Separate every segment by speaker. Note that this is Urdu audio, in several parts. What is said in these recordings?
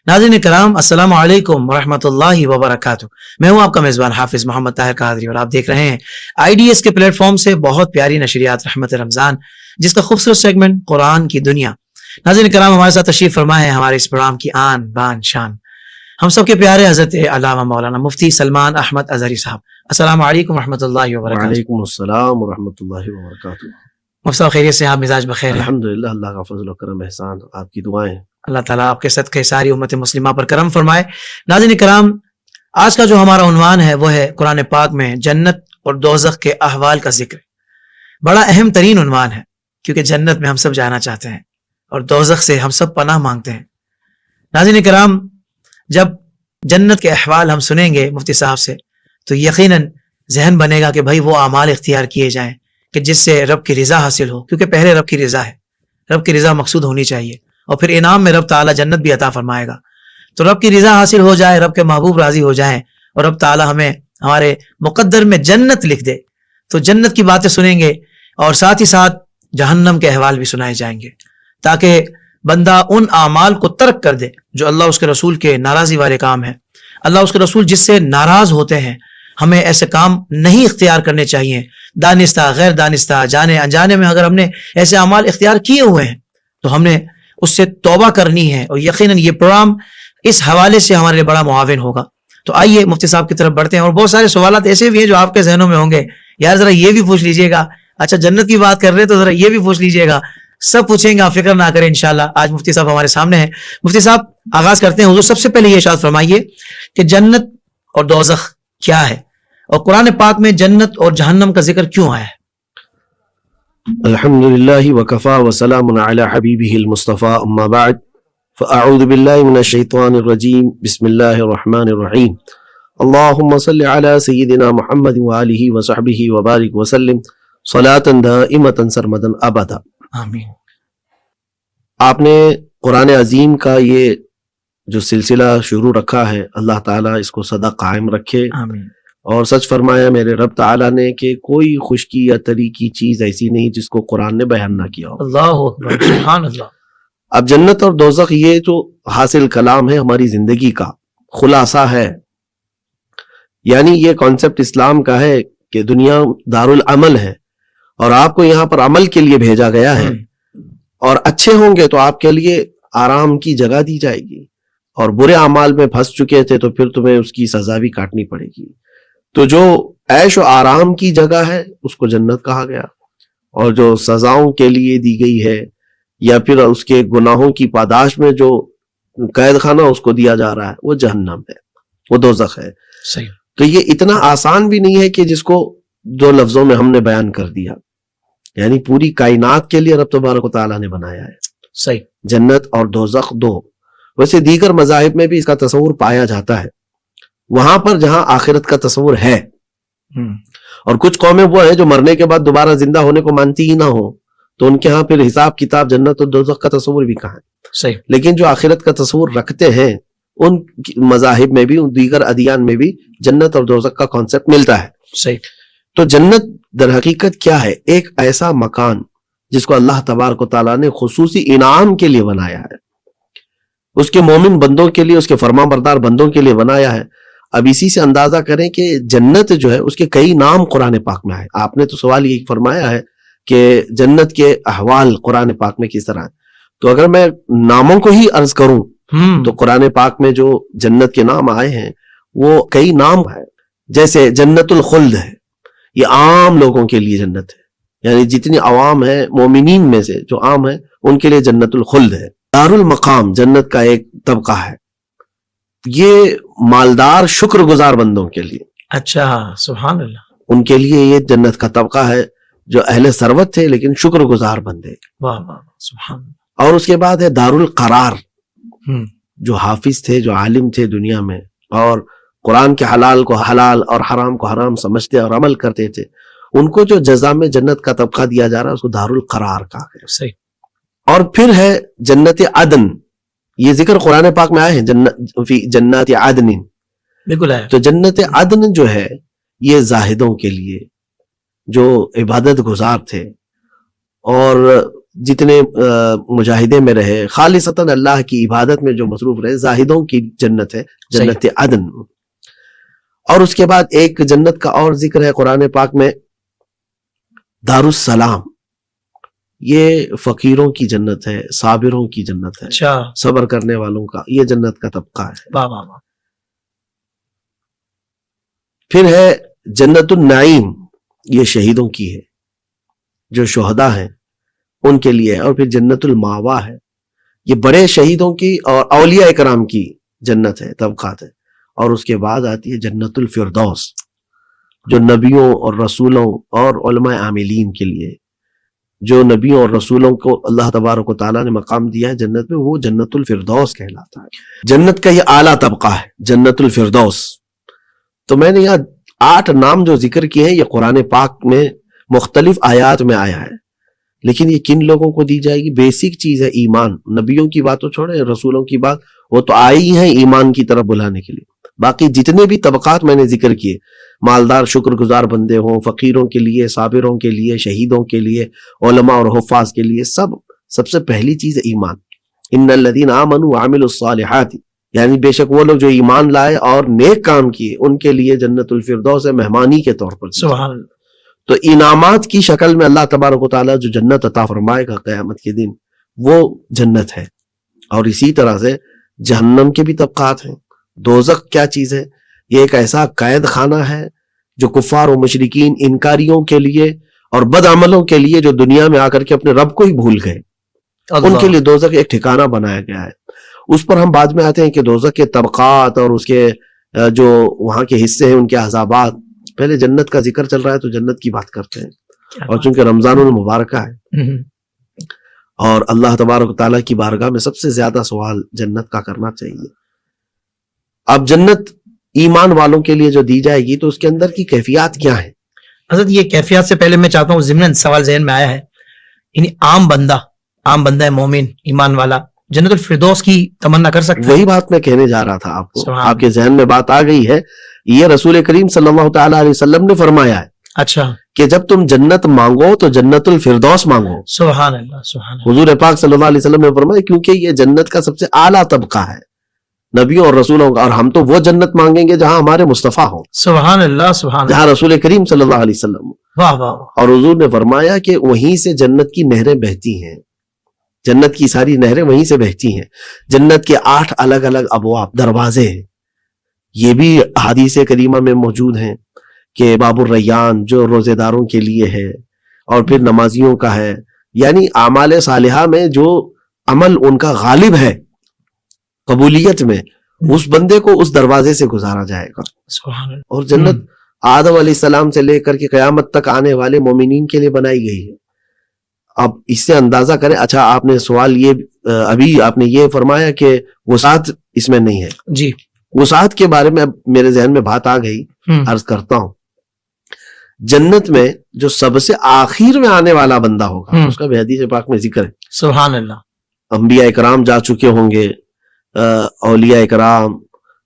Speaker 1: ناظرین کرام السلام علیکم ورحمۃ اللہ وبرکاتہ. میں ہوں آپ کا میزبان حافظ محمد طاہر قادری اور آپ دیکھ رہے ہیں IDS کے پلیٹ فارم سے بہت پیاری نشریات رحمت رمضان، جس کا خوبصورت سیگمنٹ قرآن کی دنیا. ناظرین کرام ہمارے ساتھ تشریف فرما ہے ہمارے اس پروگرام کی آن بان شان ہم سب کے پیارے حضرت علامہ مولانا مفتی سلمان احمد اظہری صاحب. السلام علیکم ورحمۃ اللہ وبرکاتہ.
Speaker 2: وعلیکم السلام ورحمۃ اللہ وبرکاتہ.
Speaker 1: مفتی صاحب خیریت سے؟ آپ مزاج بخیر ہیں؟
Speaker 2: الحمدللہ، اللہ کا فضل و کرم احسان، آپ کی دعائیں.
Speaker 1: اللہ تعالیٰ آپ کے صدقے ساری امت مسلمہ پر کرم فرمائے. ناظرین کرام آج کا جو ہمارا عنوان ہے وہ ہے قرآن پاک میں جنت اور دوزخ کے احوال کا ذکر. بڑا اہم ترین عنوان ہے کیونکہ جنت میں ہم سب جانا چاہتے ہیں اور دوزخ سے ہم سب پناہ مانگتے ہیں. ناظرین کرام جب جنت کے احوال ہم سنیں گے مفتی صاحب سے تو یقیناً ذہن بنے گا کہ بھائی وہ اعمال اختیار کیے جائیں کہ جس سے رب کی رضا حاصل ہو، کیونکہ پہلے رب کی رضا ہے، رب کی رضا مقصود ہونی چاہیے اور پھر انعام میں رب تعالیٰ جنت بھی عطا فرمائے گا. تو رب کی رضا حاصل ہو جائے، رب کے محبوب راضی ہو جائیں اور رب تعالیٰ ہمیں ہمارے مقدر میں جنت لکھ دے تو جنت کی باتیں سنیں گے اور ساتھ ہی ساتھ جہنم کے احوال بھی سنائے جائیں گے تاکہ بندہ ان اعمال کو ترک کر دے جو اللہ اس کے رسول کے ناراضی والے کام ہیں. اللہ اس کے رسول جس سے ناراض ہوتے ہیں، ہمیں ایسے کام نہیں اختیار کرنے چاہیے. دانستہ غیر دانستہ جانے انجانے میں اگر ہم نے ایسے اعمال اختیار کیے ہوئے ہیں تو ہم نے اس سے توبہ کرنی ہے اور یقیناً یہ پروگرام اس حوالے سے ہمارے لیے بڑا معاون ہوگا. تو آئیے مفتی صاحب کی طرف بڑھتے ہیں اور بہت سارے سوالات ایسے بھی ہیں جو آپ کے ذہنوں میں ہوں گے، یار ذرا یہ بھی پوچھ لیجئے گا، اچھا جنت کی بات کر رہے تو ذرا یہ بھی پوچھ لیجئے گا. سب پوچھیں گے، آپ فکر نہ کریں انشاءاللہ. آج مفتی صاحب ہمارے سامنے ہیں. مفتی صاحب آغاز کرتے ہیں. حضور سب سے پہلے یہ ارشاد فرمائیے کہ جنت اور دوزخ کیا ہے اور قرآن پاک میں جنت اور جہنم کا ذکر کیوں آیا ہے؟
Speaker 2: الحمدللہ وکفا وسلام علی حبیبہ المصطفیٰ، اما بعد فاعوذ باللہ من الشیطان الرجیم، بسم اللہ الرحمن الرحیم. اللہم صل علی سیدنا محمد وآلہ وصحبہ وبارک وسلم صلاة دائمة سرمدا ابدا.
Speaker 1: آمین.
Speaker 2: آپ نے قرآن عظیم کا یہ جو سلسلہ شروع رکھا ہے، اللہ تعالیٰ اس کو سدا قائم رکھے.
Speaker 1: آمین.
Speaker 2: اور سچ فرمایا میرے رب تعالیٰ نے کہ کوئی خشکی یا تری کی چیز ایسی نہیں جس کو قرآن نے بیان نہ کیا ہو.
Speaker 1: اللہ اکبر، سبحان اللہ.
Speaker 2: اب جنت اور دوزخ یہ جو حاصل کلام ہے ہماری زندگی کا خلاصہ ہے، یعنی یہ کانسیپٹ اسلام کا ہے کہ دنیا دارالعمل ہے اور آپ کو یہاں پر عمل کے لیے بھیجا گیا ہے، اور اچھے ہوں گے تو آپ کے لیے آرام کی جگہ دی جائے گی اور برے اعمال میں پھنس چکے تھے تو پھر تمہیں اس کی سزا بھی کاٹنی پڑے گی. تو جو عیش و آرام کی جگہ ہے اس کو جنت کہا گیا، اور جو سزاؤں کے لیے دی گئی ہے یا پھر اس کے گناہوں کی پاداش میں جو قید خانہ اس کو دیا جا رہا ہے وہ جہنم ہے، وہ دوزخ ہے.
Speaker 1: صحیح.
Speaker 2: تو یہ اتنا آسان بھی نہیں ہے کہ جس کو دو لفظوں میں ہم نے بیان کر دیا، یعنی پوری کائنات کے لیے رب تبارک و تعالیٰ نے بنایا ہے.
Speaker 1: صحیح.
Speaker 2: جنت اور دوزخ دو. ویسے دیگر مذاہب میں بھی اس کا تصور پایا جاتا ہے، وہاں پر جہاں آخرت کا تصور ہے. اور کچھ قومیں وہ ہیں جو مرنے کے بعد دوبارہ زندہ ہونے کو مانتی ہی نہ ہو، تو ان کے ہاں پھر حساب کتاب جنت اور دوزخ کا تصور بھی کہاں ہے.
Speaker 1: صحیح.
Speaker 2: لیکن جو آخرت کا تصور رکھتے ہیں ان مذاہب میں بھی، ان دیگر ادیان میں بھی جنت اور دوزخ کا کانسیپٹ ملتا ہے.
Speaker 1: صحیح.
Speaker 2: تو جنت در حقیقت کیا ہے؟ ایک ایسا مکان جس کو اللہ تبارک و تعالیٰ نے خصوصی انعام کے لیے بنایا ہے، اس کے مومن بندوں کے لیے، اس کے فرما بردار بندوں کے لیے بنایا ہے. اب اسی سے اندازہ کریں کہ جنت جو ہے اس کے کئی نام قرآن پاک میں آئے. آپ نے تو سوال یہ فرمایا ہے کہ جنت کے احوال قرآن پاک میں کس طرح ہے، تو اگر میں ناموں کو ہی عرض کروں تو قرآن پاک میں جو جنت کے نام آئے ہیں وہ کئی نام ہے. جیسے جنت الخلد ہے، یہ عام لوگوں کے لیے جنت ہے، یعنی جتنی عوام ہے مومنین میں سے جو عام ہے ان کے لیے جنت الخلد ہے. دار المقام جنت کا ایک طبقہ ہے، یہ مالدار شکر گزار بندوں کے لیے.
Speaker 1: اچھا، سبحان اللہ.
Speaker 2: ان کے لیے یہ جنت کا طبقہ ہے جو اہل ثروت تھے لیکن شکر گزار بندے.
Speaker 1: واہ واہ، سبحان اللہ.
Speaker 2: اور اس کے بعد ہے دار القرار، جو حافظ تھے، جو عالم تھے دنیا میں اور قرآن کے حلال کو حلال اور حرام کو حرام سمجھتے اور عمل کرتے تھے، ان کو جو جزا میں جنت کا طبقہ دیا جا رہا ہے اس کو دار القرار کہا گیا.
Speaker 1: صحیح.
Speaker 2: اور پھر ہے جنت عدن، یہ ذکر قرآن پاک میں آئے ہیں فی جنات عدن.
Speaker 1: بالکل ہے.
Speaker 2: تو جنت عدن جو ہے یہ زاہدوں کے لیے جو عبادت گزار تھے اور جتنے مجاہدے میں رہے، خالصتاً اللہ کی عبادت میں جو مصروف رہے، زاہدوں کی جنت ہے، جنت عدن. اور اس کے بعد ایک جنت کا اور ذکر ہے قرآن پاک میں، دار السلام. یہ فقیروں کی جنت ہے، صابروں کی جنت ہے،
Speaker 1: اچھا،
Speaker 2: صبر کرنے والوں کا یہ جنت کا طبقہ ہے.
Speaker 1: واہ واہ واہ.
Speaker 2: پھر ہے جنت النعیم، یہ شہیدوں کی ہے، جو شہداء ہیں ان کے لیے. اور پھر جنت الماوا ہے، یہ بڑے شہیدوں کی اور اولیاء کرام کی جنت ہے، طبقات ہے. اور اس کے بعد آتی ہے جنت الفردوس، جو نبیوں اور رسولوں اور علماء عاملین کے لیے، جو نبیوں اور رسولوں کو اللہ تبارک و تعالیٰ نے مقام دیا ہے جنت میں، وہ جنت الفردوس کہلاتا ہے. جنت کا یہ اعلیٰ طبقہ ہے، جنت الفردوس. تو میں نے یہاں 8 نام جو ذکر کیے ہیں، یہ قرآن پاک میں مختلف آیات میں آیا ہے. لیکن یہ کن لوگوں کو دی جائے گی؟ بیسک چیز ہے ایمان. نبیوں کی بات تو چھوڑے، رسولوں کی بات وہ تو آئی ہیں ایمان کی طرف بلانے کے لیے. باقی جتنے بھی طبقات میں نے ذکر کیے، مالدار شکر گزار بندے ہوں، فقیروں کے لیے، صابروں کے لیے، شہیدوں کے لیے، علماء اور حفاظ کے لیے، سب سے پہلی چیز ہے ایمان. ان الذین آمنوا وعملوا الصالحات، یعنی بے شک وہ لوگ جو ایمان لائے اور نیک کام کیے، ان کے لیے جنت الفردوس ہے، مہمانی کے طور پر.
Speaker 1: سبحان اللہ.
Speaker 2: تو انعامات کی شکل میں اللہ تبارک و تعالیٰ جو جنت عطا فرمائے گا قیامت کے دن، وہ جنت ہے. اور اسی طرح سے جہنم کے بھی طبقات ہیں. دوزخ کیا چیز ہے؟ یہ ایک ایسا قید خانہ ہے جو کفار و مشرکین، انکاریوں کے لیے اور بد عملوں کے لیے، جو دنیا میں آ کر کے اپنے رب کو ہی بھول گئے، ان کے لیے دوزخ ایک ٹھکانہ بنایا گیا ہے. اس پر ہم بعد میں آتے ہیں کہ دوزخ کے طبقات اور اس کے جو وہاں کے حصے ہیں، ان کے عذابات. پہلے جنت کا ذکر چل رہا ہے تو جنت کی بات کرتے ہیں. اور چونکہ رمضان المبارکہ ہے اور اللہ تبارک تعالیٰ کی بارگاہ میں سب سے زیادہ سوال جنت کا کرنا چاہیے. اب جنت ایمان والوں کے لیے جو دی جائے گی تو اس کے اندر کی کیفیات کیا ہیں؟
Speaker 1: حضرت یہ کیفیات سے پہلے میں چاہتا ہوں، ضمن سوال ذہن میں آیا ہے، یعنی عام بندہ مومن ایمان والا جنت الفردوس کی تمنا کر سکتا ہے؟
Speaker 2: وہی بات میں کہنے جا رہا تھا آپ کو، آپ کے ذہن میں بات آ گئی ہے. یہ رسول کریم صلی اللہ تعالیٰ علیہ وسلم نے فرمایا ہے
Speaker 1: اچھا
Speaker 2: کہ جب تم جنت مانگو تو جنت الفردوس مانگو.
Speaker 1: سبحان اللہ، سبحان اللہ.
Speaker 2: حضور پاک صلی اللہ علیہ وسلم نے فرمایا کیونکہ یہ جنت کا سب سے اعلیٰ طبقہ ہے نبیوں اور رسولوں کا، اور ہم تو وہ جنت مانگیں گے جہاں ہمارے مصطفیٰ ہوں.
Speaker 1: سبحان اللہ، سبحان اللہ.
Speaker 2: جہاں رسول کریم صلی اللہ علیہ وسلم.
Speaker 1: واہ واہ.
Speaker 2: اور حضور نے فرمایا کہ وہیں سے جنت کی نہریں بہتی ہیں، جنت کی ساری نہریں وہیں سے بہتی ہیں. جنت کے 8 الگ الگ ابواب، دروازے ہیں. یہ بھی حدیث کریمہ میں موجود ہیں کہ باب الریان جو روزے داروں کے لیے ہے، اور پھر نمازیوں کا ہے. یعنی اعمال صالحہ میں جو عمل ان کا غالب ہے قبولیت میں، اس بندے کو اس دروازے سے گزارا جائے گا.
Speaker 1: سبحان اللہ.
Speaker 2: اور جنت آدم علیہ السلام سے لے کر کے قیامت تک آنے والے مومنین کے لیے بنائی گئی ہے. اب اس سے اندازہ کریں. اچھا، آپ نے سوال ابھی آپ نے یہ فرمایا کہ وسعت اس میں نہیں ہے.
Speaker 1: جی،
Speaker 2: وسعت کے بارے میں اب میرے ذہن میں بات آ گئی، عرض کرتا ہوں. جنت میں جو سب سے آخر میں آنے والا بندہ ہوگا، اس کا بھی حدیث پاک میں ذکر ہے.
Speaker 1: سبحان اللہ.
Speaker 2: انبیاء کرام جا چکے ہوں گے، اولیاء کرام،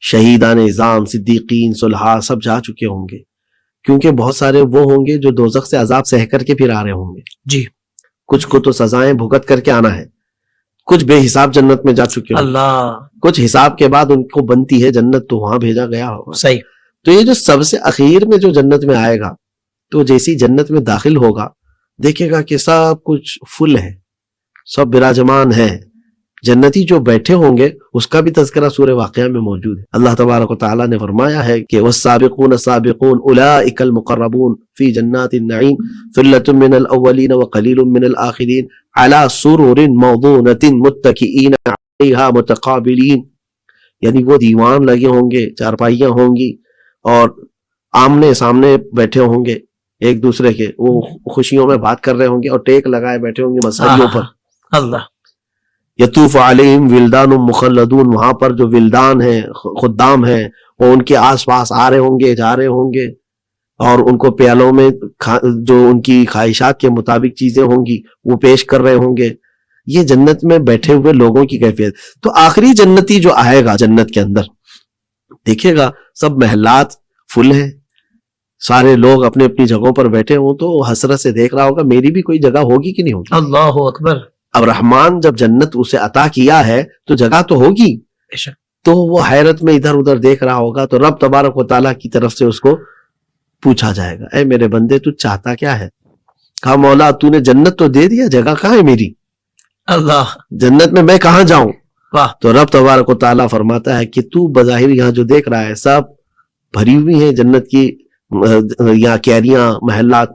Speaker 2: شہیدان اعظام، صدیقین، صلحاء سب جا چکے ہوں گے، کیونکہ بہت سارے وہ ہوں گے جو دوزخ سے عذاب سہ کر کے پھر آ رہے ہوں گے.
Speaker 1: جی،
Speaker 2: کچھ کو تو سزائیں بھگت کر کے آنا ہے، کچھ بے حساب جنت میں جا چکے ہوں.
Speaker 1: اللہ.
Speaker 2: کچھ حساب کے بعد ان کو بنتی ہے جنت، تو وہاں بھیجا گیا ہوگا.
Speaker 1: صحیح.
Speaker 2: تو یہ جو سب سے اخیر میں جو جنت میں آئے گا، تو جیسی جنت میں داخل ہوگا دیکھے گا کہ سب کچھ فل ہے، سب براجمان ہے. جنتی جو بیٹھے ہوں گے اس کا بھی تذکرہ سورہ واقعہ میں موجود ہے. اللہ تبارک و تعالیٰ نے فرمایا ہے کہ والسابقون السابقون اولئک المقربون فی جنات النعیم ثلۃ من الاولین وقلیل من الآخرین علی سرر موضونۃ متکئین علیہا متقابلین. یعنی وہ دیوان لگے ہوں گے، چارپائیاں ہوں گی، اور آمنے سامنے بیٹھے ہوں گے ایک دوسرے کے، وہ خوشیوں میں بات کر رہے ہوں گے اور ٹیک لگائے بیٹھے ہوں گے مساجدوں پر.
Speaker 1: اللہ.
Speaker 2: یطوف علیہم ولدان مخلدون، وہاں پر جو ولدان ہیں، خدام ہیں، وہ ان کے آس پاس آ رہے ہوں گے، جا رہے ہوں گے، اور ان کو پیالوں میں جو ان کی خواہشات کے مطابق چیزیں ہوں گی وہ پیش کر رہے ہوں گے. یہ جنت میں بیٹھے ہوئے لوگوں کی کیفیت. تو آخری جنتی جو آئے گا جنت کے اندر، دیکھے گا سب محلات فل ہیں، سارے لوگ اپنے اپنی جگہوں پر بیٹھے ہوں تو حسرت سے دیکھ رہا ہوگا میری بھی کوئی جگہ ہوگی کہ نہیں ہوگی.
Speaker 1: اللہ اکبر.
Speaker 2: اب رحمان جب جنت اسے عطا کیا ہے تو جگہ تو ہوگی. تو وہ حیرت میں ادھر ادھر دیکھ رہا ہوگا تو رب تبارک و تعالیٰ کی طرف سے اس کو پوچھا جائے گا, اے میرے بندے تو چاہتا کیا ہے؟ کہا مولا تو نے جنت تو دے دیا, جگہ کہاں ہے میری؟
Speaker 1: اللہ,
Speaker 2: جنت میں کہاں جاؤں؟
Speaker 1: واہ.
Speaker 2: تو رب تبارک و تعالیٰ فرماتا ہے کہ تو بظاہر یہاں جو دیکھ رہا ہے سب بھری ہوئی ہیں جنت کی یہاں کیریاں محلات.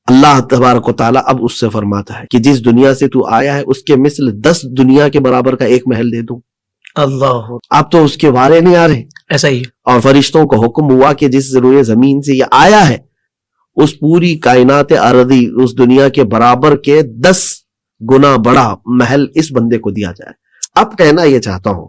Speaker 2: اللہ تبارک و تعالیٰ اب اس سے فرماتا ہے کہ جس دنیا سے تو آیا ہے اس کے مثل 10 دنیا کے برابر کا ایک محل دے دوں.
Speaker 1: اللہ,
Speaker 2: اب تو اس کے وارے نہیں آ رہے.
Speaker 1: ایسا ہی.
Speaker 2: اور فرشتوں کو حکم ہوا کہ جس روئے زمین سے یہ آیا ہے اس پوری کائنات ارضی اس دنیا کے برابر کے 10 گنا بڑا محل اس بندے کو دیا جائے. اب کہنا یہ چاہتا ہوں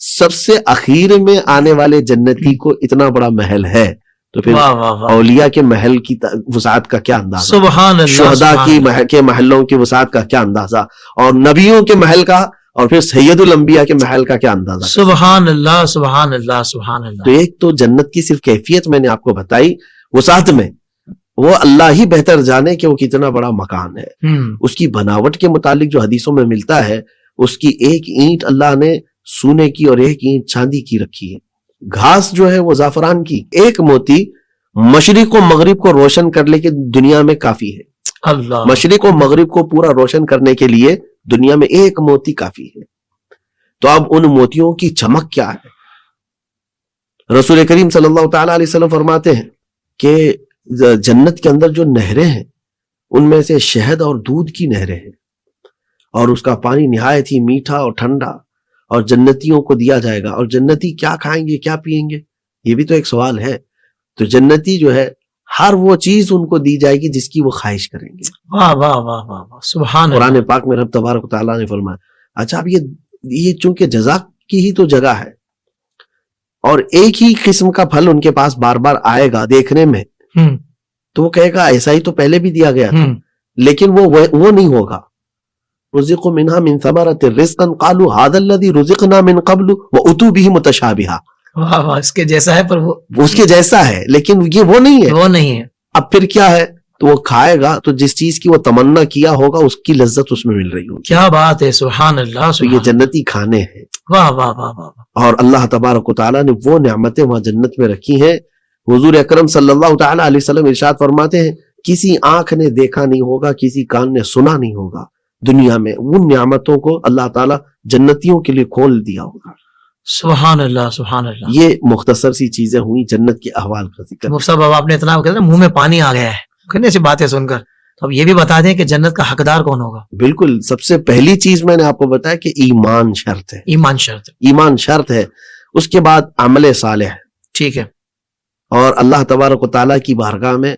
Speaker 2: سب سے اخیر میں آنے والے جنتی کو اتنا بڑا محل ہے تو پھر
Speaker 1: واہ واہ واہ.
Speaker 2: اولیاء کے محل کی وسعت کا کیا اندازہ,
Speaker 1: سبحان اللہ.
Speaker 2: شہداء
Speaker 1: سبحان
Speaker 2: کے محلوں کی وسعت کا کیا اندازہ, اور نبیوں کے محل کا اور پھر سید الانبیاء کے محل کا کیا اندازہ.
Speaker 1: سبحان اللہ, سبحان اللہ, سبحان
Speaker 2: تو
Speaker 1: اللہ.
Speaker 2: ایک تو جنت کی صرف کیفیت میں نے آپ کو بتائی, وسعت میں وہ اللہ ہی بہتر جانے کہ وہ کتنا بڑا مکان ہے. اس کی بناوٹ کے متعلق جو حدیثوں میں ملتا ہے اس کی ایک اینٹ اللہ نے سونے کی اور ایک اینٹ چاندی کی رکھی ہے. گھاس جو ہے وہ زعفران کی. ایک موتی مشرق و مغرب کو روشن کرنے کے دنیا میں کافی ہے.
Speaker 1: اللہ,
Speaker 2: مشرق و مغرب کو پورا روشن کرنے کے لیے دنیا میں ایک موتی کافی ہے. تو اب ان موتیوں کی چمک کیا ہے؟ رسول کریم صلی اللہ تعالی علیہ وسلم فرماتے ہیں کہ جنت کے اندر جو نہریں ہیں ان میں سے شہد اور دودھ کی نہریں ہیں اور اس کا پانی نہایت ہی میٹھا اور ٹھنڈا, اور جنتیوں کو دیا جائے گا. اور جنتی کیا کھائیں گے کیا پئیں گے یہ بھی تو ایک سوال ہے. تو جنتی جو ہے ہر وہ چیز ان کو دی جائے گی جس کی وہ خواہش کریں گے.
Speaker 1: واہ واہ واہ واہ واہ, سبحان اللہ.
Speaker 2: قرآن پاک میں رب تبارک و تعالیٰ نے فرمایا اچھا اب یہ چونکہ جزا کی ہی تو جگہ ہے اور ایک ہی قسم کا پھل ان کے پاس بار بار آئے گا دیکھنے میں, تو وہ کہے گا ایسا ہی تو پہلے بھی دیا گیا تھا, لیکن وہ نہیں ہوگا. رزقوا منها من ثمرة رزقا قالوا هذا الذي رزقنا من قبل واتوا به متشابها.
Speaker 1: واہ واہ, اس کے جیسا ہے پر وہ
Speaker 2: اس کے جیسا ہے لیکن یہ وہ نہیں ہے.
Speaker 1: وہ نہیں ہے.
Speaker 2: اب پھر کیا ہے, تو وہ کھائے گا تو جس چیز کی وہ تمنا کیا ہوگا اس کی لذت اس میں مل رہی ہوگی.
Speaker 1: کیا بات ہے, سبحان اللہ.
Speaker 2: تو یہ جنتی کھانے ہیں.
Speaker 1: واہ واہ واہ واہ.
Speaker 2: اور اللہ تبارک و تعالیٰ نے وہ نعمتیں وہاں جنت میں رکھی ہیں. حضور اکرم صلی اللہ تعالیٰ علیہ وسلم ارشاد فرماتے ہیں کسی آنکھ نے دیکھا نہیں ہوگا, کسی کان نے سنا نہیں ہوگا دنیا میں ان نعمتوں کو اللہ تعالیٰ جنتیوں کے لیے کھول دیا ہوگا.
Speaker 1: سبحان اللہ, سبحان اللہ.
Speaker 2: یہ مختصر سی چیزیں ہوئی جنت کے احوال کا ذکر.
Speaker 1: مفتی صاحب اب آپ نے اتنا کہا منہ میں پانی آ گیا ہے کتنے سی باتیں سن کر. تو اب یہ بھی بتا دیں کہ جنت کا حقدار کون ہوگا.
Speaker 2: بالکل, سب سے پہلی چیز میں نے آپ کو بتایا کہ ایمان شرط ہے.
Speaker 1: ایمان شرط.
Speaker 2: ایمان شرط ہے. اس کے بعد عمل صالح.
Speaker 1: ٹھیک ہے.
Speaker 2: اور اللہ تبارک و تعالیٰ کی بارگاہ میں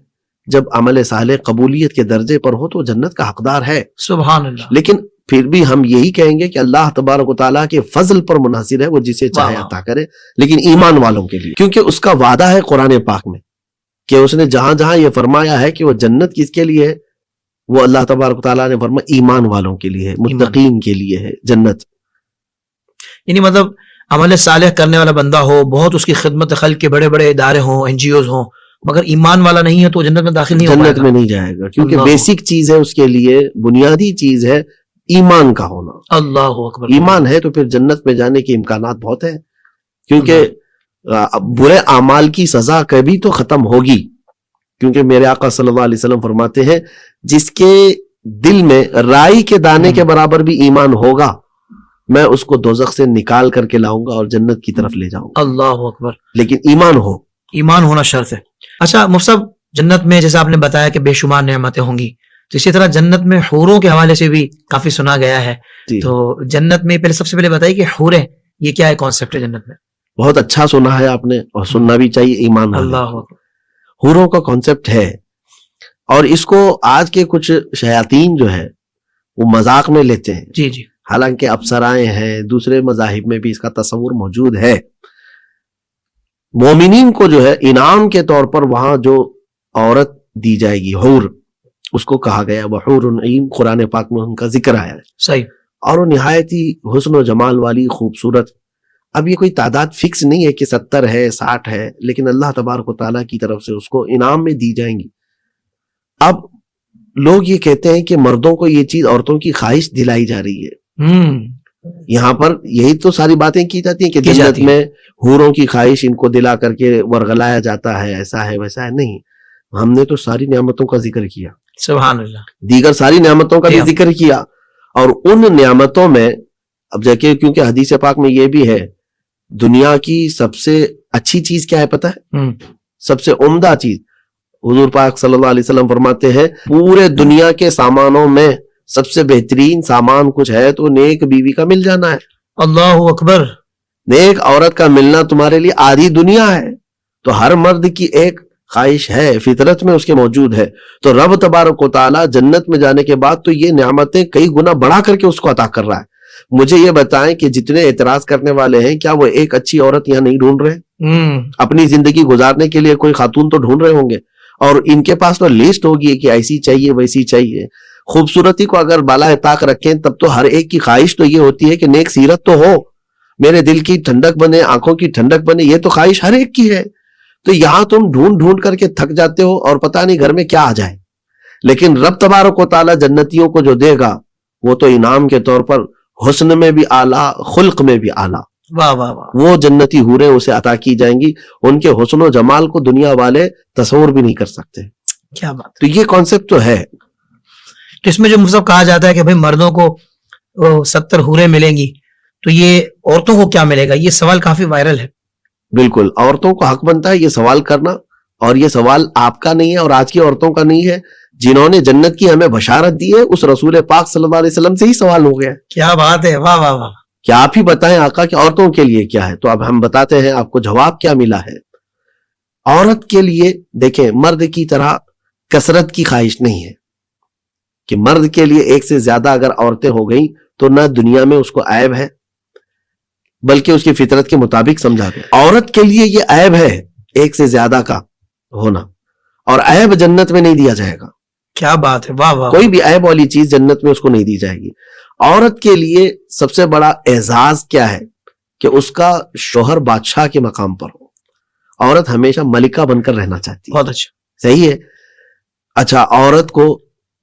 Speaker 2: جب عمل صالح قبولیت کے درجے پر ہو تو جنت کا حقدار ہے.
Speaker 1: سبحان اللہ.
Speaker 2: لیکن پھر بھی ہم یہی کہیں گے کہ اللہ تبارک و تعالیٰ کے فضل پر منحصر ہے, وہ جسے چاہے عطا کرے, لیکن ایمان والوں کے لیے, کیونکہ اس کا وعدہ ہے قرآن پاک میں کہ اس نے جہاں جہاں یہ فرمایا ہے کہ وہ جنت کس کے لیے ہے, وہ اللہ تبارک و تعالیٰ نے فرمایا ایمان والوں کے لیے ہے, متقین کے لیے ہے جنت.
Speaker 1: یعنی مطلب عمل صالح کرنے والا بندہ ہو, بہت اس کی خدمت خلق کے بڑے بڑے ادارے ہوں, NGOs ہوں, مگر ایمان والا نہیں ہے تو جنت میں داخل نہیں ہو پائے گا.
Speaker 2: جنت میں نہیں جائے گا, کیونکہ بیسک چیز ہے اس کے لیے, بنیادی چیز ہے ایمان کا ہونا. اللہ اکبر. ایمان ہے تو پھر جنت میں جانے کے امکانات بہت ہیں, کیونکہ برے اعمال کی سزا کبھی تو ختم ہوگی. کیونکہ میرے آقا صلی اللہ علیہ وسلم فرماتے ہیں جس کے دل میں رائی کے دانے کے برابر بھی ایمان ہوگا میں اس کو دوزخ سے نکال کر کے لاؤں گا اور جنت کی طرف لے جاؤں گا. اللہ اکبر. لیکن ایمان ہو,
Speaker 1: ایمان ہونا شرط ہے. اچھا مفتی صاحب, جنت میں جیسے آپ نے بتایا کہ بے شمار نعمتیں ہوں گی, تو اسی طرح جنت میں حوروں کے حوالے سے بھی کافی سنا گیا ہے. تو جنت میں پہلے سب سے پہلے بتائیے کہ حوریں یہ کیا ہے کانسیپٹ ہے جنت میں؟
Speaker 2: بہت اچھا سنا ہے آپ نے, اور سننا بھی چاہیے ایمان. اللہ حوروں کا کانسیپٹ ہے, اور اس کو آج کے کچھ شیاطین جو ہے وہ مذاق میں لیتے ہیں.
Speaker 1: جی جی.
Speaker 2: حالانکہ ابصرائیں ہیں, دوسرے مذاہب میں بھی اس کا تصور موجود ہے. مومنین کو جو ہے انعام کے طور پر وہاں جو عورت دی جائے گی حور, اس کو کہا گیا وحور عین, قرآن پاک میں ان کا ذکر آیا ہے.
Speaker 1: صحیح.
Speaker 2: اور وہ نہایت ہی حسن و جمال والی, خوبصورت, اب یہ کوئی تعداد فکس نہیں ہے کہ 70 ہے 60 ہے، لیکن اللہ تبارک و تعالیٰ کی طرف سے اس کو انعام میں دی جائیں گی. اب لوگ یہ کہتے ہیں کہ مردوں کو یہ چیز عورتوں کی خواہش دلائی جا رہی ہے. یہاں پر یہی تو ساری باتیں کی جاتی ہیں کہ جنت میں حوروں کی خواہش ان کو دلا کر کے ورغلایا جاتا ہے، ایسا ہے ویسا ہے. نہیں، ہم نے تو ساری نعمتوں کا ذکر کیا،
Speaker 1: سبحان اللہ،
Speaker 2: دیگر ساری نعمتوں کا بھی ذکر کیا. اور ان نعمتوں میں اب دیکھیں، کیونکہ حدیث پاک میں یہ بھی ہے، دنیا کی سب سے اچھی چیز کیا ہے پتہ ہے؟ سب سے عمدہ چیز، حضور پاک صلی اللہ علیہ وسلم فرماتے ہیں پورے دنیا کے سامانوں میں سب سے بہترین سامان کچھ ہے تو نیک بیوی کا مل جانا ہے.
Speaker 1: اللہ اکبر.
Speaker 2: نیک عورت کا ملنا تمہارے لیے آدھی دنیا ہے. تو ہر مرد کی ایک خواہش ہے، فطرت میں اس کے موجود ہے. تو رب تبارک و تعالیٰ جنت میں جانے کے بعد تو یہ نعمتیں کئی گنا بڑھا کر کے اس کو عطا کر رہا ہے. مجھے یہ بتائیں کہ جتنے اعتراض کرنے والے ہیں، کیا وہ ایک اچھی عورت یہاں نہیں ڈھونڈ رہے؟ اپنی زندگی گزارنے کے لیے کوئی خاتون تو ڈھونڈ رہے ہوں گے، اور ان کے پاس تو لسٹ ہوگی کہ ایسی چاہیے ویسی چاہیے. خوبصورتی کو اگر بالا طاق رکھیں تب تو ہر ایک کی خواہش تو یہ ہوتی ہے کہ نیک سیرت تو ہو، میرے دل کی ٹھنڈک بنے، آنکھوں کی ٹھنڈک بنے. یہ تو خواہش ہر ایک کی ہے. تو یہاں تم ڈھونڈ ڈھونڈ کر کے تھک جاتے ہو اور پتہ نہیں گھر میں کیا آ جائے. لیکن رب تبارک و تعالیٰ جنتیوں کو جو دے گا وہ تو انعام کے طور پر حسن میں بھی اعلیٰ، خلق میں بھی اعلیٰ.
Speaker 1: واہ واہ واہ.
Speaker 2: وہ جنتی حوریں اسے عطا کی جائیں گی. ان کے حسن و جمال کو دنیا والے تصور بھی نہیں کر سکتے.
Speaker 1: کیا بات.
Speaker 2: تو یہ کانسیپٹ تو ہے.
Speaker 1: اس میں جو مصطفیٰ کہا جاتا ہے کہ بھئی مردوں کو 70 حوریں ملیں گی، تو یہ عورتوں کو کیا ملے گا؟ یہ سوال کافی وائرل ہے.
Speaker 2: بالکل، عورتوں کو حق بنتا ہے یہ سوال کرنا، اور یہ سوال آپ کا نہیں ہے اور آج کی عورتوں کا نہیں ہے. جنہوں نے جنت کی ہمیں بشارت دی ہے اس رسول پاک صلی اللہ علیہ وسلم سے ہی سوال ہو گیا.
Speaker 1: کیا بات ہے. واہ واہ واہ.
Speaker 2: کیا آپ ہی بتائیں آقا کہ عورتوں کے لیے کیا ہے؟ تو اب ہم بتاتے ہیں آپ کو جواب کیا ملا ہے. عورت کے لیے دیکھیں، مرد کی طرح کثرت کی خواہش نہیں ہے کہ مرد کے لیے ایک سے زیادہ اگر عورتیں ہو گئیں تو نہ دنیا میں اس کو عیب ہے بلکہ اس کی فطرت کے مطابق سمجھا گیا. عورت کے لیے یہ عیب ہے ایک سے زیادہ کا ہونا، اور عیب جنت میں نہیں دیا جائے گا.
Speaker 1: کیا بات ہے. واہ واہ.
Speaker 2: کوئی بھی عیب والی چیز جنت میں اس کو نہیں دی جائے گی. عورت کے لیے سب سے بڑا اعزاز کیا ہے کہ اس کا شوہر بادشاہ کے مقام پر ہو. عورت ہمیشہ ملکہ بن کر رہنا چاہتی ہے.
Speaker 1: بہت اچھا.
Speaker 2: صحیح ہے. اچھا، عورت کو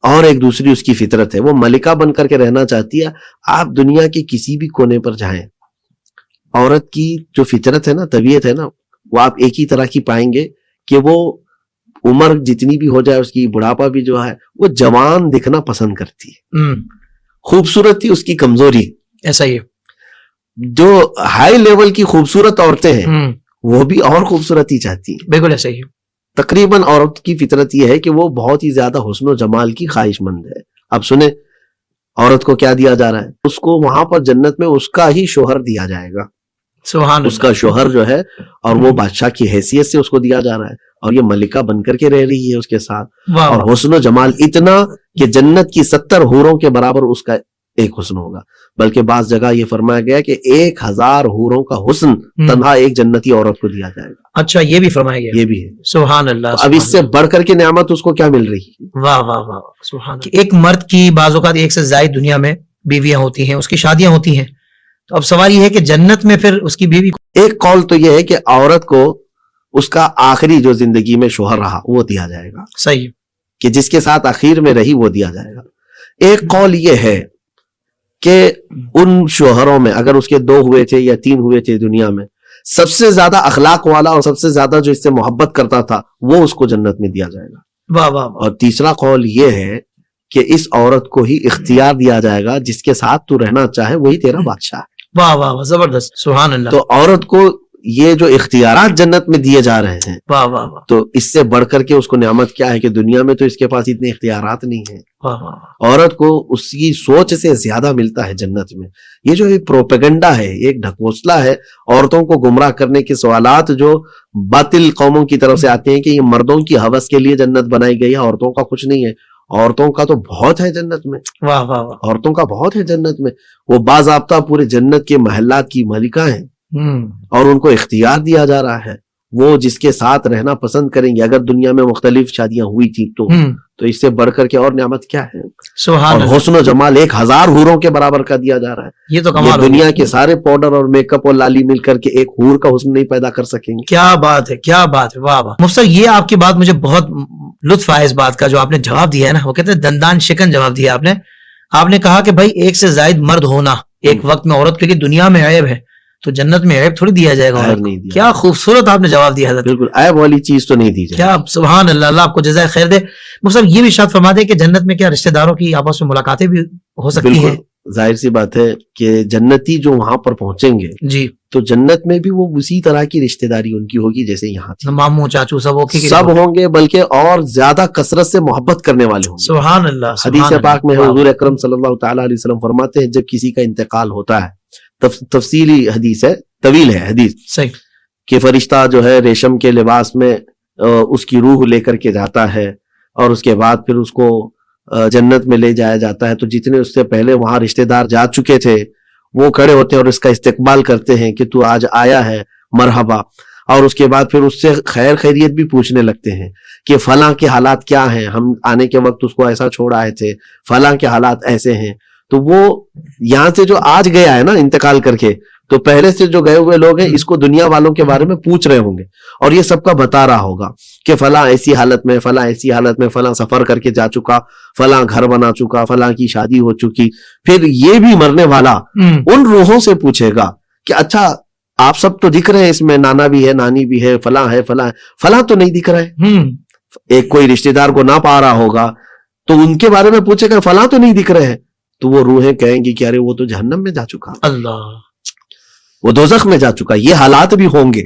Speaker 2: اور ایک دوسری اس کی فطرت ہے، وہ ملکہ بن کر کے رہنا چاہتی ہے. آپ دنیا کے کسی بھی کونے پر جائیں، عورت کی جو فطرت ہے نا، طبیعت ہے نا، وہ آپ ایک ہی طرح کی پائیں گے کہ وہ عمر جتنی بھی ہو جائے اس کی، بڑھاپا بھی جو ہے، وہ جوان دکھنا پسند کرتی ہے. خوبصورتی اس کی کمزوری.
Speaker 1: ایسا ہی ہے.
Speaker 2: جو ہائی لیول کی خوبصورت عورتیں ہیں وہ بھی اور خوبصورتی چاہتی ہیں.
Speaker 1: بالکل ایسا ہی ہے.
Speaker 2: تقریباً عورت کی فطرت یہ ہے کہ وہ بہت ہی زیادہ حسن و جمال کی خواہش مند ہے. اب سنیں عورت کو کیا دیا جا رہا ہے؟ اس کو وہاں پر جنت میں اس کا ہی شوہر دیا جائے گا.
Speaker 1: سبحان
Speaker 2: اس کا شوہر جو ہے، اور وہ بادشاہ کی حیثیت سے اس کو دیا جا رہا ہے، اور یہ ملکہ بن کر کے رہ رہی ہے اس کے ساتھ. اور حسن و جمال اتنا کہ جنت کی 70 حوروں کے برابر اس کا ایک حسن ہوگا. بلکہ بعض جگہ یہ فرمایا گیا کہ 1000 حوروں کا حسن تنہا ایک جنتی عورت کو دیا جائے گا.
Speaker 1: اچھا، یہ بھی فرمایا گیا.
Speaker 2: یہ بھی ہے.
Speaker 1: سبحان اللہ.
Speaker 2: اب اس سے بڑھ کر کے نعمت اس کو کیا مل رہی ہے؟
Speaker 1: واہ واہ واہ. سبحان اللہ. ایک مرد کی بعض اوقات ایک سے زائد دنیا میں بیویاں ہوتی ہیں، اس کی شادیاں ہوتی ہیں. تو اب سوال یہ ہے کہ جنت میں پھر اس کی بیوی،
Speaker 2: ایک قول تو یہ ہے کہ عورت کو اس کا آخری جو زندگی میں شوہر رہا وہ دیا جائے گا.
Speaker 1: صحیح.
Speaker 2: کہ جس کے ساتھ آخر میں رہی وہ دیا جائے گا. ایک قول یہ ہے کہ ان شوہروں میں اگر اس کے 2 ہوئے تھے یا 3 ہوئے تھے دنیا میں، سب سے زیادہ اخلاق والا اور سب سے زیادہ جو اس سے محبت کرتا تھا وہ اس کو جنت میں دیا جائے گا.
Speaker 1: واہ واہ. اور
Speaker 2: تیسرا قول یہ ہے کہ اس عورت کو ہی اختیار دیا جائے گا، جس کے ساتھ تو رہنا چاہے وہی تیرا بادشاہ ہے.
Speaker 1: واہ واہ. زبردست. سبحان اللہ.
Speaker 2: تو عورت کو یہ جو اختیارات جنت میں دیے جا رہے ہیں،
Speaker 1: واہ واہ واہ،
Speaker 2: تو اس سے بڑھ کر کے اس کو نعمت کیا ہے کہ دنیا میں تو اس کے پاس اتنے اختیارات نہیں ہیں.
Speaker 1: واہ واہ.
Speaker 2: عورت کو اس کی سوچ سے زیادہ ملتا ہے جنت میں. یہ جو ایک پروپیگنڈا ہے، ایک ڈھکوسلا ہے عورتوں کو گمراہ کرنے کے سوالات جو باطل قوموں کی طرف سے آتے ہیں کہ یہ مردوں کی ہوس کے لیے جنت بنائی گئی ہے، عورتوں کا کچھ نہیں ہے. عورتوں کا تو بہت ہے جنت میں.
Speaker 1: واہ واہ واہ.
Speaker 2: عورتوں کا بہت ہے جنت میں. وہ باضابطہ پورے جنت کے محلات کی ملکہ ہیں، اور ان کو اختیار دیا جا رہا ہے. وہ جس کے ساتھ رہنا پسند کریں گے. اگر دنیا میں مختلف شادیاں ہوئی تھی تو اس سے بڑھ کر کے اور نعمت کیا ہے.
Speaker 1: سبحان
Speaker 2: اور
Speaker 1: اللہ.
Speaker 2: حسن و جمال 1000 حوروں کے برابر کا دیا جا رہا ہے.
Speaker 1: یہ تو
Speaker 2: یہ
Speaker 1: کمال ہو
Speaker 2: دنیا
Speaker 1: گیا.
Speaker 2: کے سارے پاؤڈر اور میک اپ اور لالی مل کر کے ایک حور کا حسن نہیں پیدا کر سکیں گے.
Speaker 1: کیا بات ہے, کیا بات ہے, واہ واہ. مفتی صاحب یہ آپ کی بات مجھے بہت لطف آیا اس بات کا جو آپ نے جواب دیا ہے نا, وہ کہتے ہیں دندان شکن جواب دیا آپ نے کہا کہ بھائی ایک سے زائد مرد ہونا ایک وقت میں عورت کے لیے دنیا میں عیب ہے, تو جنت میں عیب تھوڑی دیا جائے گا عورت کو.
Speaker 2: نہیں دیا.
Speaker 1: کیا خوبصورت آپ نے جواب دیا حضرت.
Speaker 2: بالکل عیب والی چیز تو نہیں دی جائے.
Speaker 1: کیا سبحان اللہ, اللہ آپ کو جزائے خیر دے. مفتی صاحب یہ بھی ارشاد فرما دے کہ جنت میں کیا رشتہ داروں کی آپس میں ملاقاتیں بھی ہو سکتی ہیں؟
Speaker 2: بالکل ظاہر سی بات ہے کہ جنتی جو وہاں پر پہنچیں گے
Speaker 1: جی,
Speaker 2: تو جنت میں بھی وہ اسی طرح کی رشتہ داری ان کی ہوگی جیسے یہاں تھی.
Speaker 1: ماموں چاچو سب اوکے
Speaker 2: سب ہوں گے, بلکہ اور زیادہ کثرت سے محبت کرنے والے ہوں گے.
Speaker 1: سبحان اللہ.
Speaker 2: حدیث پاک میں حضور اکرم صلی اللہ تعالی علیہ وسلم فرماتے ہیں جب کسی کا انتقال ہوتا ہے, تفصیلی حدیث ہے, طویل ہے حدیث,
Speaker 1: صحیح,
Speaker 2: کہ فرشتہ جو ہے ریشم کے لباس میں اس کی روح لے کر کے جاتا ہے اور اس کے بعد پھر اس کو جنت میں لے جایا جاتا ہے. تو جتنے اس سے پہلے وہاں رشتہ دار جا چکے تھے وہ کھڑے ہوتے ہیں اور اس کا استقبال کرتے ہیں کہ تو آج آیا ہے, مرحبا. اور اس کے بعد پھر اس سے خیر خیریت بھی پوچھنے لگتے ہیں کہ فلاں کے حالات کیا ہیں, ہم آنے کے وقت اس کو ایسا چھوڑ آئے تھے, فلاں کے حالات ایسے ہیں. تو وہ یہاں سے جو آج گیا ہے نا انتقال کر کے, تو پہلے سے جو گئے ہوئے لوگ ہیں اس کو دنیا والوں کے بارے میں پوچھ رہے ہوں گے اور یہ سب کا بتا رہا ہوگا کہ فلاں ایسی حالت میں, فلاں ایسی حالت میں, فلاں سفر کر کے جا چکا, فلاں گھر بنا چکا, فلاں کی شادی ہو چکی. پھر یہ بھی مرنے والا ان روحوں سے پوچھے گا کہ اچھا آپ سب تو دکھ رہے ہیں, اس میں نانا بھی ہے, نانی بھی ہے, فلاں ہے, فلاں ہے, فلاں تو نہیں دکھ رہے. ایک کوئی رشتہ دار کو نہ پا رہا ہوگا تو ان کے بارے میں پوچھے گا فلاں تو نہیں دکھ رہے ہیں, تو وہ روحیں کہیں گی کہ ارے وہ تو جہنم میں جا چکا,
Speaker 1: اللہ,
Speaker 2: وہ دوزخ میں جا چکا. یہ حالات بھی ہوں گے.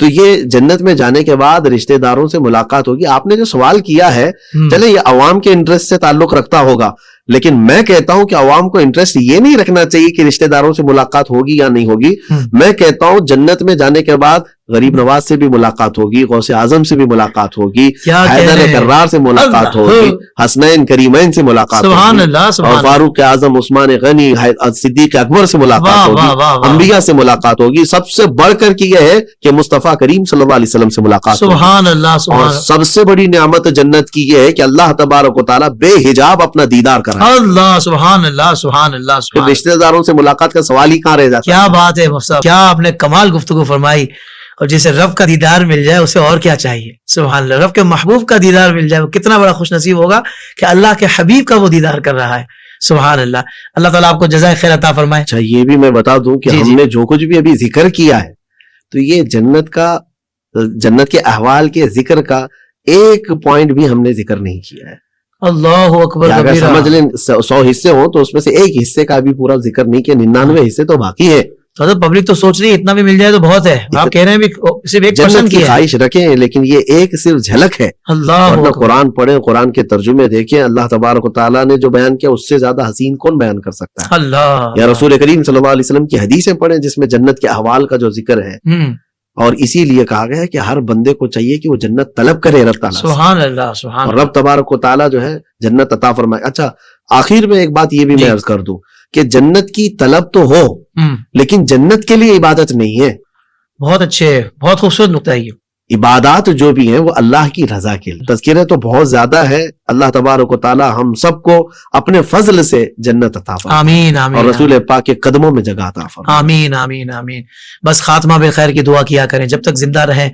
Speaker 2: تو یہ جنت میں جانے کے بعد رشتہ داروں سے ملاقات ہوگی. آپ نے جو سوال کیا ہے, چلے یہ عوام کے انٹرسٹ سے تعلق رکھتا ہوگا, لیکن میں کہتا ہوں کہ عوام کو انٹرسٹ یہ نہیں رکھنا چاہیے کہ رشتہ داروں سے ملاقات ہوگی یا نہیں ہوگی. میں کہتا ہوں جنت میں جانے کے بعد غریب نواز سے بھی ملاقات ہوگی, غوث اعظم سے بھی ملاقات ہوگی, حیدر کرار سے ملاقات ہوگی, حسنین کریمین سے ملاقات ہوگی, اور فاروق اعظم, عثمان غنی, صدیق اکبر سے ملاقات ہوگی, انبیاء سے ملاقات ہوگی. سب سے بڑھ کر کے یہ ہے کہ مصطفیٰ کریم صلی اللہ علیہ وسلم سے ملاقات ہوگی.
Speaker 1: سبحان اللہ.
Speaker 2: اور سب سے بڑی نعمت جنت کی یہ ہے کہ اللہ تبارک و تعالیٰ بے حجاب اپنا دیدار کر رہا ہے.
Speaker 1: اللہ, سبحان اللہ, سبحان اللہ.
Speaker 2: پھر رشتہ داروں سے ملاقات کا سوال ہی کہاں رہ جاتا.
Speaker 1: کیا بات ہے مفتی صاحب, کیا آپ نے کمال گفتگو فرمائی. اور جسے رب کا دیدار مل جائے اسے اور کیا چاہیے. سبحان اللہ, رب کے محبوب کا دیدار مل جائے وہ کتنا بڑا خوش نصیب ہوگا کہ اللہ کے حبیب کا وہ دیدار کر رہا ہے. سبحان اللہ. اللہ تعالیٰ آپ کو جزائے خیر عطا فرمائے.
Speaker 2: اچھا یہ بھی میں بتا دوں کہ ہم نے جو کچھ بھی ابھی ذکر کیا ہے تو یہ جنت کے احوال کے ذکر کا ایک پوائنٹ بھی ہم نے ذکر نہیں کیا ہے.
Speaker 1: اللہ اکبر.
Speaker 2: اگر سمجھ لیں 100 حصے ہوں تو اس میں سے ایک حصے کا بھی پورا ذکر نہیں کیا, 99 حصے تو باقی ہے.
Speaker 1: تو پبلک تو سوچ رہی ہے اتنا بھی مل جائے تو بہت ہے. آپ کہہ رہے ہیں بھی صرف 1%
Speaker 2: جنت کی خواہش رکھیں, لیکن یہ ایک صرف جھلک ہے.
Speaker 1: اللہ,
Speaker 2: قرآن پڑھیں, قرآن کے ترجمے دیکھیں. اللہ تبارک و تعالیٰ نے جو بیان کیا اس سے زیادہ حسین کون بیان کر سکتا ہے.
Speaker 1: اللہ,
Speaker 2: یا رسول کریم صلی اللہ علیہ وسلم کی حدیثیں پڑھیں جس میں جنت کے احوال کا جو ذکر ہے. اور اسی لیے کہا گیا ہے کہ ہر بندے کو چاہیے کہ وہ جنت طلب کرے رب تعالیٰ.
Speaker 1: سبحان اللہ, سبحان.
Speaker 2: اور رب تبارک و تعالیٰ جو ہے جنت عطا فرمائے. اچھا آخر میں ایک بات یہ بھی میں عرض کر دوں کہ جنت کی طلب تو ہو لیکن جنت کے لیے عبادت نہیں ہے.
Speaker 1: بہت اچھے, بہت خوبصورت نقطہ ہے.
Speaker 2: عبادات جو بھی ہیں وہ اللہ کی رضا کے لیے. تذکرے تو بہت زیادہ ہے. اللہ تبارک و تعالی ہم سب کو اپنے فضل سے جنت عطا فرمائے.
Speaker 1: آمین, آمین.
Speaker 2: اور رسول پاک کے قدموں میں جگہ عطا فرمائے.
Speaker 1: آمین, آمین, آمین. بس خاتمہ بالخیر کی دعا کیا کریں جب تک زندہ رہیں.